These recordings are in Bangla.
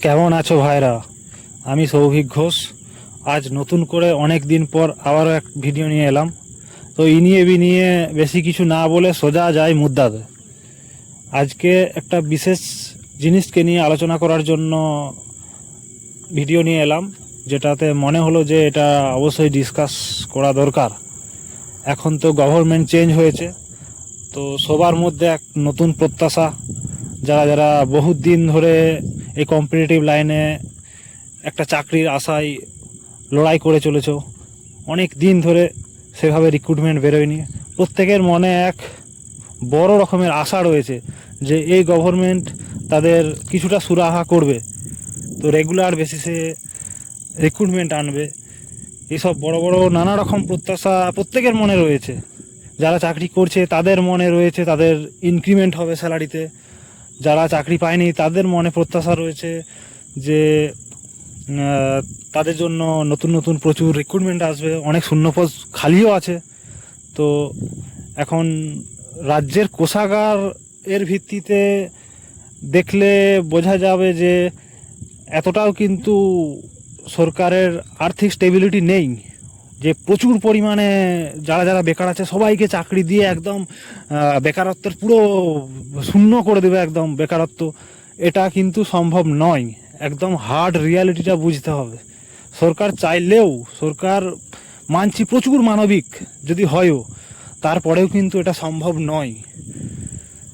কেমন আছো ভাইরা? আমি সৌভিক ঘোষ। আজ নতুন করে অনেক দিন পর আবারও এক ভিডিও নিয়ে এলাম। তো ই নিয়ে নিয়ে বেশি কিছু না বলে সোজা যায় মুদ্রাতে। আজকে একটা বিশেষ জিনিসকে নিয়ে আলোচনা করার জন্য ভিডিও নিয়ে এলাম, যেটাতে মনে হলো যে এটা অবশ্যই ডিসকাস করা দরকার। এখন তো গভর্নমেন্ট চেঞ্জ হয়েছে, তো সবার মধ্যে এক নতুন প্রত্যাশা। যারা যারা বহুত দিন ধরে এই কম্পিটিটিভ লাইনে একটা চাকরির আশায় লড়াই করে চলেছ, অনেক দিন ধরে সেভাবে রিক্রুটমেন্ট বেরোয়নি, প্রত্যেকের মনে এক বড় রকমের আশা রয়েছে যে এই গভর্নমেন্ট তাদের কিছুটা সুরাহা করবে, তো রেগুলার বেসিসে রিক্রুটমেন্ট আনবে। এইসব বড় বড় নানা রকম প্রত্যাশা প্রত্যেকের মনে রয়েছে। যারা চাকরি করছে তাদের মনে রয়েছে তাদের ইনক্রিমেন্ট হবে স্যালারিতে। যারা চাকরি পায়নি তাদের মনে প্রত্যাশা রয়েছে যে তাদের জন্য নতুন নতুন প্রচুর রিক্রুটমেন্ট আসবে, অনেক শূন্যপদ খালিও আছে। তো এখন রাজ্যের কোষাগার এর ভিত্তিতে দেখলে বোঝা যাবে যে এতটাও কিন্তু সরকারের আর্থিক স্টেবিলিটি নেই যে প্রচুর পরিমাণে যারা যারা বেকার আছে সবাইকে চাকরি দিয়ে একদম বেকারত্বের পুরো শূন্য করে দেবে, একদম বেকারত্ব। এটা কিন্তু সম্ভব নয়। একদম হার্ড রিয়ালিটিটা বুঝতে হবে। সরকার চাইলেও, সরকার মানছি প্রচুর মানবিক যদি হয়ও, তারপরেও কিন্তু এটা সম্ভব নয়।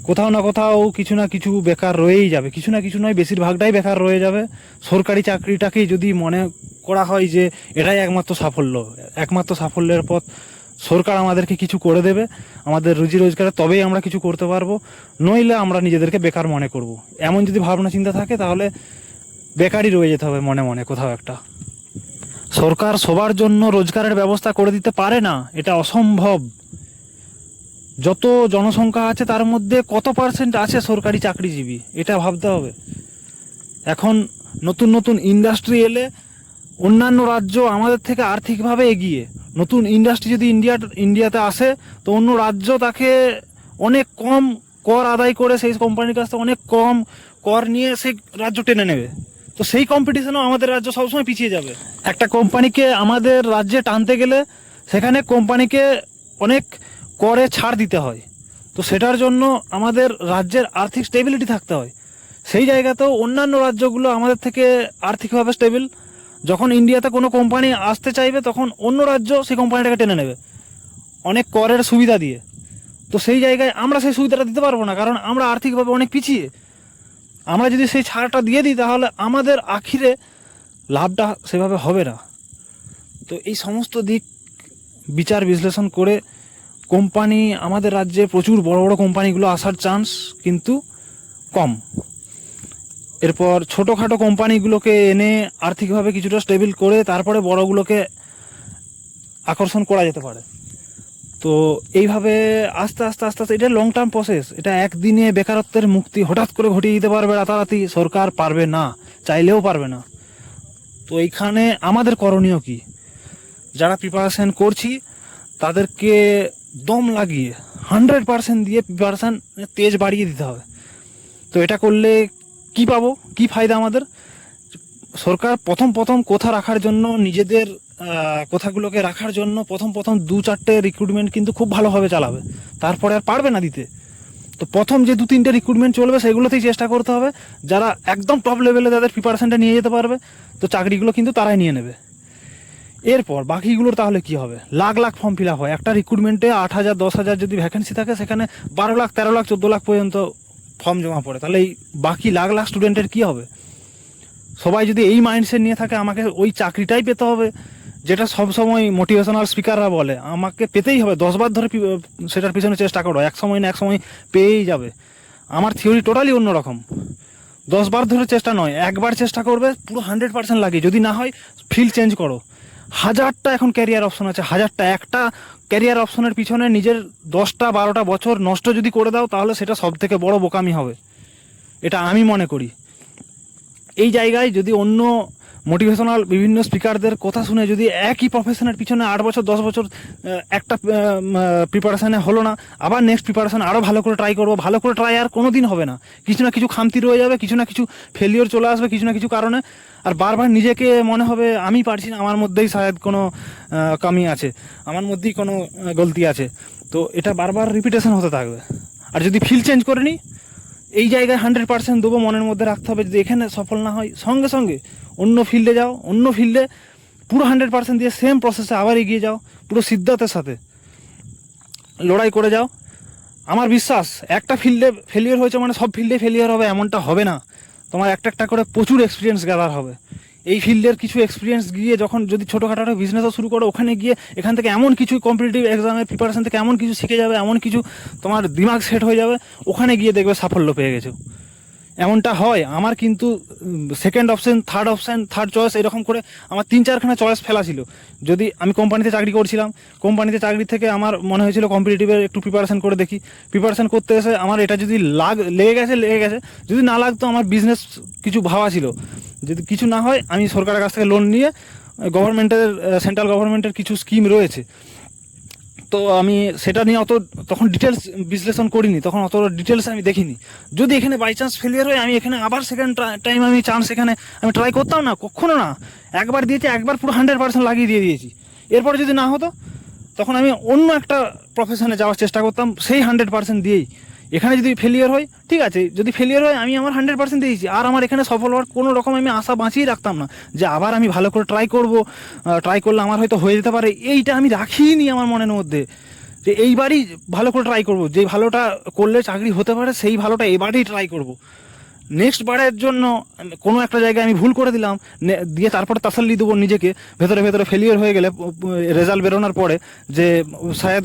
কোথাও না কোথাও কিছু না কিছু বেকার রয়েই যাবে, কিছু না কিছু নয় বেশিরভাগটাই বেকার রয়ে যাবে। সরকারি চাকরিটাকেই যদি মনে করা হয় যে এটাই একমাত্র সাফল্য, একমাত্র সাফল্যের পথ, সরকার আমাদেরকে কিছু করে দেবে আমাদের রুজি রোজগারে, তবেই আমরা কিছু করতে পারবো, নইলে আমরা নিজেদেরকে বেকার মনে করব। এমন যদি ভাবনা চিন্তা থাকে তাহলে বেকারই রয়ে যেতে হবে মনে মনে কোথাও একটা। সরকার সবার জন্য রোজগারের ব্যবস্থা করে দিতে পারে না, এটা অসম্ভব। যত জনসংখ্যা আছে তার মধ্যে কত পার্সেন্ট আছে সরকারি চাকরিজীবী, এটা ভাবতে হবে। এখন নতুন নতুন ইন্ডাস্ট্রি এলে অন্যান্য রাজ্য আমাদের থেকে আর্থিকভাবে এগিয়ে, নতুন ইন্ডাস্ট্রি যদি ইন্ডিয়াতে আসে তো অন্য রাজ্য তাকে অনেক কম কর আদায় করে সেই কোম্পানির কাছ থেকে অনেক কম কর নিয়ে সেই রাজ্য টেনে নেবে। তো সেই কম্পিটিশনও আমাদের রাজ্য সবসময় পিছিয়ে যাবে। একটা কোম্পানিকে আমাদের রাজ্যে টানতে গেলে সেখানে কোম্পানিকে অনেক করে ছাড় দিতে হয়, তো সেটার জন্য আমাদের রাজ্যের আর্থিক স্টেবিলিটি থাকতে হয়। সেই জায়গাতেও অন্যান্য রাজ্যগুলো আমাদের থেকে আর্থিকভাবে স্টেবল। যখন ইন্ডিয়াতে কোনো কোম্পানি আসতে চাইবে তখন অন্য রাজ্য সেই কোম্পানিটাকে টেনে নেবে অনেক করের সুবিধা দিয়ে। তো সেই জায়গায় আমরা সেই সুবিধাটা দিতে পারবো না, কারণ আমরা আর্থিকভাবে অনেক পিছিয়ে। আমরা যদি সেই ছাড়টা দিয়ে দিই তাহলে আমাদের আখিরে লাভটা সেভাবে হবে না। তো এই সমস্ত দিক বিচার বিশ্লেষণ করে কোম্পানি আমাদের রাজ্যে প্রচুর বড় বড় কোম্পানিগুলো আসার চান্স কিন্তু কম। এরপর ছোটোখাটো কোম্পানিগুলোকে এনে আর্থিকভাবে কিছুটা স্টেবল করে তারপরে বড়গুলোকে আকর্ষণ করা যেতে পারে। তো এইভাবে আস্তে আস্তে আস্তে আস্তে এটা লং টার্ম প্রসেস। এটা একদিনে বেকারত্বের মুক্তি হঠাৎ করে ঘটিয়ে দিতে পারবে রাতারাতি সরকার, পারবে না, চাইলেও পারবে না। তো এইখানে আমাদের করণীয় কি? যারা প্রিপারেশন করছি তাদেরকে দম লাগিয়ে 100% দিয়ে প্রিপারেশান তেজ বাড়িয়ে দিতে হবে। তো এটা করলে কি পাবো, কি ফায়দা আমাদের? সরকার প্রথম প্রথম কোথা রাখার জন্য, নিজেদের কোথাগুলোকে রাখার জন্য প্রথম 2-4টে রিক্রুটমেন্ট কিন্তু খুব ভালোভাবে চালাবে, তারপরে আর পারবে না দিতে। তো প্রথম যে 2-3টে রিক্রুটমেন্ট চলবে সেগুলোতেই চেষ্টা করতে হবে। যারা একদম টপ লেভেলে তাদের প্রিপারেশনটা নিয়ে যেতে পারবে, তো চাকরিগুলো কিন্তু তারাই নিয়ে নেবে। এরপর বাকিগুলোর তাহলে কি হবে? Lakh lakh form fill up হয় একটা রিক্রুটমেন্টে, 8,000 10,000 যদি ভ্যাকেন্সি থাকে সেখানে 12 লাখ 13 লাখ 14 লাখ পর্যন্ত ফর্ম জমা পড়ে। তাহলে এই বাকি লাখ লাখ স্টুডেন্টের কি হবে? সবাই যদি এই মাইন্ডসেট নিয়ে থাকে আমাকে ওই চাকরিটাই পেতে হবে, যেটা সবসময় মোটিভেশনাল স্পিকাররা বলে আমাকে পেতেই হবে, 10 বার ধরে সেটার পিছনে চেষ্টা করো, এক সময় না এক সময় পেয়েই যাবে। আমার থিওরি টোটালি অন্যরকম। 10 বার ধরে চেষ্টা নয়, একবার চেষ্টা করবে, পুরো 100% লাগিয়ে, যদি না হয় ফিল্ড চেঞ্জ করো। 1000টা এখন ক্যারিয়ার অপশন আছে, 1000টা। একটা ক্যারিয়ার অপশনের পিছনে নিজের 10টা 12টা বছর নষ্ট যদি করে দাও তাহলে সেটা সব থেকে বড় বোকামি হবে, এটা আমি মনে করি। এই জায়গায় যদি অন্য মোটিভেশনাল বিভিন্ন স্পিকারদের কথা শুনে যদি একই প্রফেশনের পিছনে 8 বছর 10 বছর একটা প্রিপারেশানে হলো না, আবার নেক্সট প্রিপারেশান আরও ভালো করে ট্রাই করবো, ভালো করে ট্রাই আর কোনো দিন হবে না, কিছু না কিছু খামতি রয়ে যাবে, কিছু না কিছু ফেলিওর চলে আসবে কিছু না কিছু কারণে, আর বারবার নিজেকে মনে হবে আমি পারছি না, আমার মধ্যেই শায়দ কোনো কমি আছে, আমার মধ্যেই কোনো গলতি আছে। তো এটা বারবার রিপিটেশন হতে থাকবে। আর যদি ফিল চেঞ্জ করে নিই, এই জায়গায় 100% দেবো, মনের মধ্যে রাখতে হবে যদি এখানে সফল না হয় সঙ্গে সঙ্গে অন্য ফিল্ডে যাও, অন্য ফিল্ডে পুরো 100% দিয়ে সেম প্রসেসে আবার এগিয়ে যাও, পুরো সিদ্ধান্তের সাথে লড়াই করে যাও। আমার বিশ্বাস একটা ফিল্ডে ফেলিয়ার হয়েছে মানে সব ফিল্ডে ফেলিয়ার হবে এমনটা হবে না, তোমার একটা একটা করে প্রচুর এক্সপিরিয়েন্স গ্যাদার হবে। এই ফিল্ডের কিছু এক্সপিরিয়েন্স গিয়ে যখন যদি ছোটোখাটো একটা বিজনেসও শুরু করো, ওখানে গিয়ে এখান থেকে এমন কিছু কম্পিটিটিভ এক্সামের প্রিপারেশন থেকে এমন কিছু শিখে যাবে, এমন কিছু তোমার দিমাগ সেট হয়ে যাবে, ওখানে গিয়ে দেখবে সাফল্য পেয়ে গেছো। এমনটা হয় আমার, কিন্তু সেকেন্ড অপশন, থার্ড চয়েস এরকম করে আমার 3-4খানা চয়েস ফেলা ছিল। যদি আমি কোম্পানিতে চাকরি করছিলাম, কোম্পানিতে চাকরি থেকে আমার মনে হয়েছিল কম্পিটিটিভের একটু প্রিপারেশন করে দেখি, প্রিপারেশন করতে এসে আমার এটা যদি লেগে গেছে, যদি না লাগতো আমার বিজনেস কিছু ভাবা ছিল, যদি কিছু না হয় আমি সরকারের কাছ থেকে লোন নিয়ে গভর্নমেন্টের, সেন্ট্রাল গভর্নমেন্টের কিছু স্কিম রয়েছে, তো আমি সেটা নিয়ে অত তখন ডিটেলস বিশ্লেষণ করিনি, তখন অত ডিটেলস আমি দেখিনি। যদি এখানে বাই চান্স ফেলিয়ার হয়, আমি এখানে আবার সেকেন্ড টাইম আমি চান্স এখানে আমি ট্রাই করতাম না, কখনো না। একবার দিয়েছি, একবার পুরো 100% লাগিয়ে দিয়েছি। এরপরে যদি না হতো তখন আমি অন্য একটা প্রফেশনে যাওয়ার চেষ্টা করতাম সেই 100% দিয়েই। এখানে যদি ফেলিয়ার হয় ঠিক আছে, যদি ফেলিয়ার হয় আমি আমার 100% দিয়েছি, আর আমার এখানে সফল হওয়ার কোনো রকম আমি আশা বাঁচিয়ে রাখতাম না যে আবার আমি ভালো করে ট্রাই করবো, ট্রাই করলে আমার হয়তো হয়ে যেতে পারে, এইটা আমি রাখিনি আমার মনের মধ্যে যে এইবারই ভালো করে ট্রাই করব, যে ভালোটা করলে চাকরি হতে পারে সেই ভালোটা এবারেই ট্রাই করব। নেক্সট বারের জন্য কোনো একটা জায়গায় আমি ভুল করে দিলাম, দিয়ে তারপরে তাসাল্লি দেবো নিজেকে, ভেতরে ফেলিয়ার হয়ে গেলে রেজাল্ট বেরোনোর পরে যে শায়দ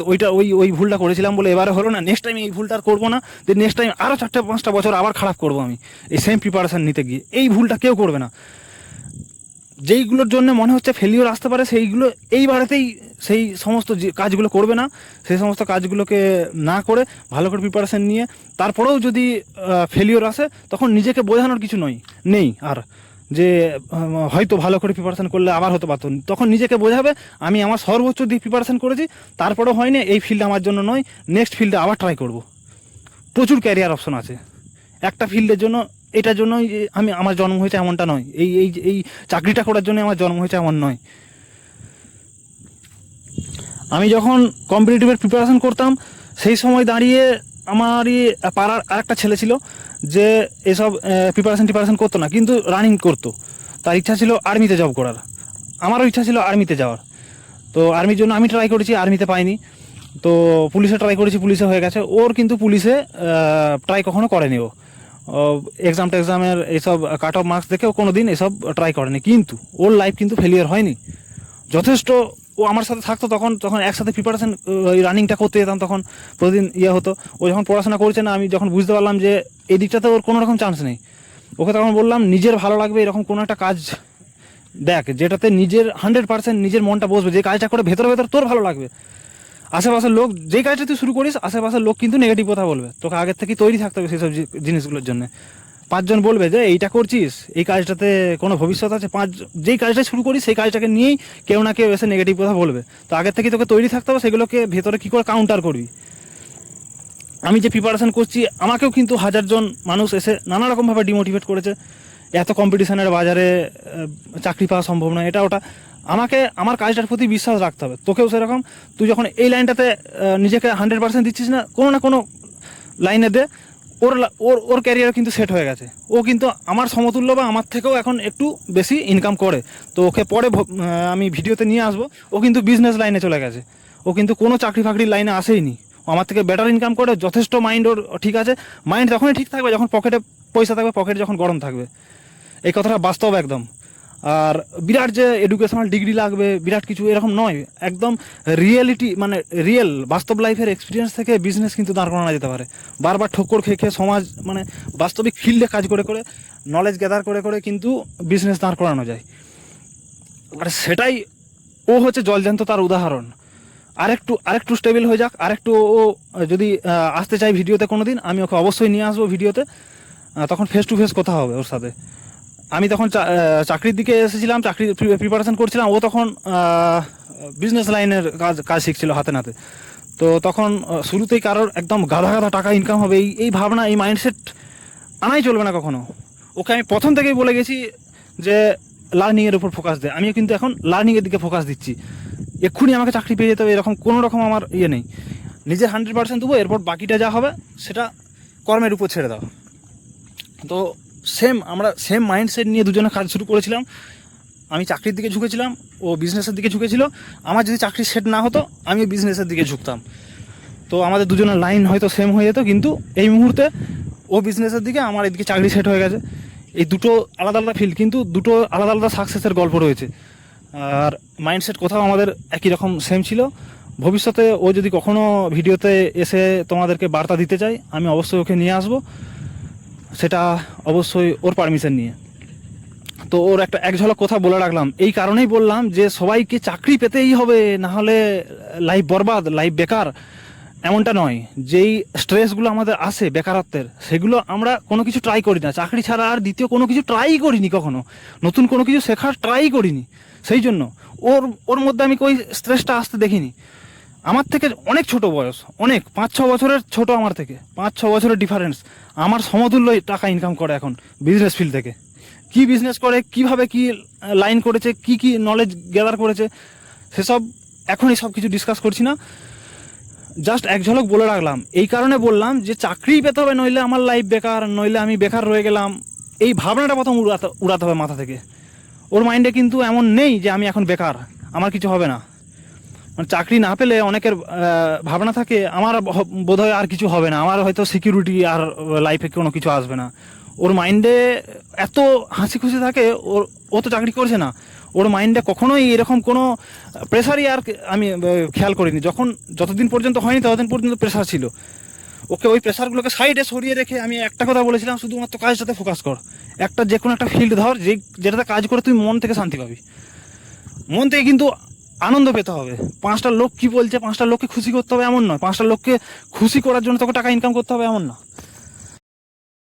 ওই ভুলটা করেছিলাম বলে এবারে হলো না, নেক্সট টাইম এই ভুলটা আর করবো না, যে নেক্সট টাইম আরও 4-5টা বছর আবার খারাপ করবো আমি এই সেম প্রিপারেশান নিতে গিয়ে। এই ভুলটা কেউ করবে না। যেইগুলোর জন্য মনে হচ্ছে ফেলিওর আসতে পারে সেইগুলো এইবারেতেই সেই সমস্ত যে কাজগুলো করবে না, সেই সমস্ত কাজগুলোকে না করে ভালো করে প্রিপারেশান নিয়ে তারপরেও যদি ফেলিওর আসে তখন নিজেকে বোঝানোর কিছু নেই আর, যে হয়তো ভালো করে প্রিপারেশান করলে আবার হতে পারতো, তখন নিজেকে বোঝাবে আমি আমার সর্বোচ্চ দিয়ে প্রিপারেশান করেছি, তারপরেও হয়নি, এই ফিল্ডে আমার জন্য নয়, নেক্সট ফিল্ডে আবার ট্রাই করব। প্রচুর ক্যারিয়ার অপশন আছে একটা ফিল্ডের জন্য। এটার জন্যই আমার জন্ম হয়েছে এমনটা নয়, এই চাকরিটা করার জন্য আমার জন্ম হয়েছে এমন নয়। আমি যখন কম্পিটিটিভের প্রিপারেশন করতাম সেই সময় দাঁড়িয়ে আমারই পাড়ার আরেকটা ছেলে ছিল যে এসব প্রিপারেশন করতো না, কিন্তু রানিং করতো, তার ইচ্ছা ছিল আর্মিতে জব করার, আমারও ইচ্ছা ছিল আর্মিতে যাওয়ার। তো আর্মির জন্য আমি ট্রাই করেছি, আর্মিতে পাইনি, তো পুলিশে ট্রাই করেছি, পুলিশে হয়ে গেছে। ওর কিন্তু পুলিশে ট্রাই কখনো করেনি, ও এক্সামের এইসব কাট অফ মার্কস দেখে ও কোনো দিন এসব ট্রাই করেনি, কিন্তু ওর লাইফ কিন্তু ফেলিয়ার হয়নি যথেষ্ট। ও আমার সাথে থাকতো, তখন একসাথে প্রিপারেশন ওই রানিংটা করতে যেতাম, তখন প্রতিদিন হতো। ও যখন পড়াশোনা করছে না, আমি যখন বুঝতে পারলাম যে এই দিকটাতে ওর কোনো রকম চান্স নেই, ওকে তখন বললাম নিজের ভালো লাগবে এরকম কোনো একটা কাজ দেখ, যেটাতে নিজের 100% নিজের মনটা বসবে, যে কাজটা করে ভেতর তোর ভালো লাগবে। আশেপাশের লোক যেই কাজটা তুই শুরু করিস, আশেপাশের লোক কিন্তু নেগেটিভ কথা বলবে, তোকে আগের থেকেই তৈরি থাকতে হবে সেই সব জিনিসগুলোর জন্য। 5জন বলবে যে এইটা করছিস, এই কাজটাতে কোনো ভবিষ্যৎ আছে, যেই কাজটা শুরু করিস সেই কাজটাকে নিয়েই কেউ না কেউ এসে নেগেটিভ কথা বলবে। তো আগের থেকেই তোকে তৈরি থাকতে হবে, সেগুলোকে ভেতরে কী করে কাউন্টার করবি। আমি যে প্রিপারেশন করছি আমাকেও কিন্তু 1000জন মানুষ এসে নানা রকমভাবে ডিমোটিভেট করেছে, এত কম্পিটিশনের বাজারে চাকরি পাওয়া সম্ভব নয়, এটা ওটা। আমাকে আমার কাজটার প্রতি বিশ্বাস রাখতে হবে, তোকেও সেরকম। তুই যখন এই লাইনটাতে নিজেকে 100% দিচ্ছিস না, কোনো না কোনো লাইনে দে। ওর ক্যারিয়ার কিন্তু সেট হয়ে গেছে, ও কিন্তু আমার সমতুল্য বা আমার থেকেও এখন একটু বেশি ইনকাম করে। তো ওকে পরে আমি ভিডিওতে নিয়ে আসবো, ও কিন্তু বিজনেস লাইনে চলে গেছে, ও কিন্তু কোনো চাকরি ফাকরির লাইনে আসেইনি, আমার থেকে বেটার ইনকাম করে, যথেষ্ট মাইন্ড ওর ঠিক আছে। মাইন্ড তখনই ঠিক থাকবে যখন পকেটে পয়সা থাকবে, পকেটে যখন গরম থাকবে। এই কথাটা বাস্তব একদম। আর বিরাট যে এডুকেশনাল ডিগ্রি লাগবে বিরাট কিছু এরকম নয়, একদম রিয়েলিটি মানে রিয়েল বাস্তব লাইফের এক্সপিরিয়েন্স থেকে বিজনেস কিন্তু দাঁড় করানো যেতে পারে। বারবার ঠক্কর খেয়ে সমাজ মানে বাস্তবিক ফিল্ডে কাজ করে নলেজ গ্যাদার করে কিন্তু বিজনেস দাঁড় করানো যায়। আর সেটাই ও হচ্ছে জলজান্ত তার উদাহরণ। আরেকটু স্টেবল হয়ে যাক, আরেকটু ও যদি আসতে চাই ভিডিওতে কোনো দিন, আমি ওকে অবশ্যই নিয়ে আসবো ভিডিওতে, তখন ফেস টু ফেস কথা হবে ওর সাথে। আমি তখন চাকরির দিকে এসেছিলাম, চাকরির প্রিপারেশন করছিলাম, ও তখন বিজনেস লাইনের কাজ শিখছিল হাতে নাতে। তো তখন শুরুতেই কারোর একদম গাধা গাধা টাকা ইনকাম হবে এই ভাবনা, এই মাইন্ডসেট আনাই চলবে না কখনো। ওকে আমি প্রথম থেকেই বলে গেছি যে লার্নিংয়ের উপর ফোকাস দে। আমিও কিন্তু এখন লার্নিংয়ের দিকে ফোকাস দিচ্ছি। এক্ষুনি আমাকে চাকরি পেয়ে যেতে হবে এরকম কোনো রকম আমার ইয়ে নেই। নিজের 100% দেবো, এরপর বাকিটা যা হবে সেটা কর্মের উপর ছেড়ে দাও। তো আমরা সেম মাইন্ডসেট নিয়ে দুজনে কাজ শুরু করেছিলাম। আমি চাকরির দিকে ঝুঁকেছিলাম, ও বিজনেসের দিকে ঝুঁকেছিল। আমার যদি চাকরি সেট না হতো আমি বিজনেসের দিকে ঝুঁকতাম। তো আমাদের দুজনের লাইন হয়তো সেম হয়ে যেত, কিন্তু এই মুহূর্তে ও বিজনেসের দিকে, আমার এদিকে চাকরি সেট হয়ে গেছে। এই দুটো আলাদা আলাদা ফিল্ড, কিন্তু দুটো আলাদা আলাদা সাকসেসের গল্প রয়েছে। আর মাইন্ডসেট কোথাও আমাদের একই রকম সেম ছিল। ভবিষ্যতে ও যদি কখনো ভিডিওতে এসে তোমাদেরকে বার্তা দিতে চাই, আমি অবশ্যই ওকে নিয়ে আসবো, সেটা অবশ্যই ওর পারমিশন নিয়ে। তো ওর এক ঝলক কথা বলে রাখলাম, এই কারণেই বললাম যে সবাইকে চাকরি পেতেই হবে, না হলে লাইফ বরবাদ, লাইফ বেকার, এমনটা নয়। যেই স্ট্রেসগুলো আমাদের আসে বেকারত্বের, সেগুলো আমরা কোনো কিছু ট্রাই করি না। চাকরি ছাড়া আর দ্বিতীয় কোনো কিছু ট্রাই করিনি কখনো, নতুন কোনো কিছু শেখার ট্রাই করিনি। সেই জন্য ওর মধ্যে আমি ওই স্ট্রেসটা আসতে দেখিনি। আমার থেকে অনেক ছোট বয়স, অনেক 5-6 বছরের ছোট, আমার থেকে 5-6 বছরের ডিফারেন্স। আমার সমতুল্য টাকা ইনকাম করে এখন বিজনেস ফিল্ড থেকে। কি বিজনেস করে, কিভাবে কি লাইন করেছে, কি নলেজ গ্যাদার করেছে, সেসব এখনই সব কিছু ডিসকাস করছি না। জাস্ট এক ঝলক বলে রাখলাম, এই কারণে বললাম যে চাকরি পেতে হবে, নইলে আমার লাইফ বেকার, নইলে আমি বেকার রয়ে গেলাম। এই ভাবনাটা প্রথম উড়াতে হবে মাথা থেকে। ওর মাইন্ডে কিন্তু এমন নেই যে আমি এখন বেকার, আমার কিছু হবে না। মানে চাকরি না পেলে অনেকের ভাবনা থাকে আমার বোধহয় আর কিছু হবে না, আমার হয়তো সিকিউরিটি আর লাইফে কোনো কিছু আসবে না। ওর মাইন্ডে এত হাসি খুশি থাকে, ও তো চাকরি করছে না, ওর মাইন্ডে কখনোই এরকম কোনো প্রেশারই আর আমি খেয়াল করিনি। যতদিন পর্যন্ত হয়নি ততদিন পর্যন্ত প্রেশার ছিল। ওকে ওই প্রেশারগুলোকে সাইডে সরিয়ে রেখে আমি একটা কথা বলেছিলাম, শুধুমাত্র কাজটাতে ফোকাস কর। যে কোনো একটা ফিল্ড ধর, যেটাতে কাজ করে তুই মন থেকে শান্তি পাবি, মন থেকে কিন্তু আনন্দ পেতে হবে। 5টা লোক কি বলছে, 5টা লোককে খুশি করতে হবে এমন নয়, 5টা লোককে খুশি করার জন্য তোকে টাকা ইনকাম করতে হবে এমন না।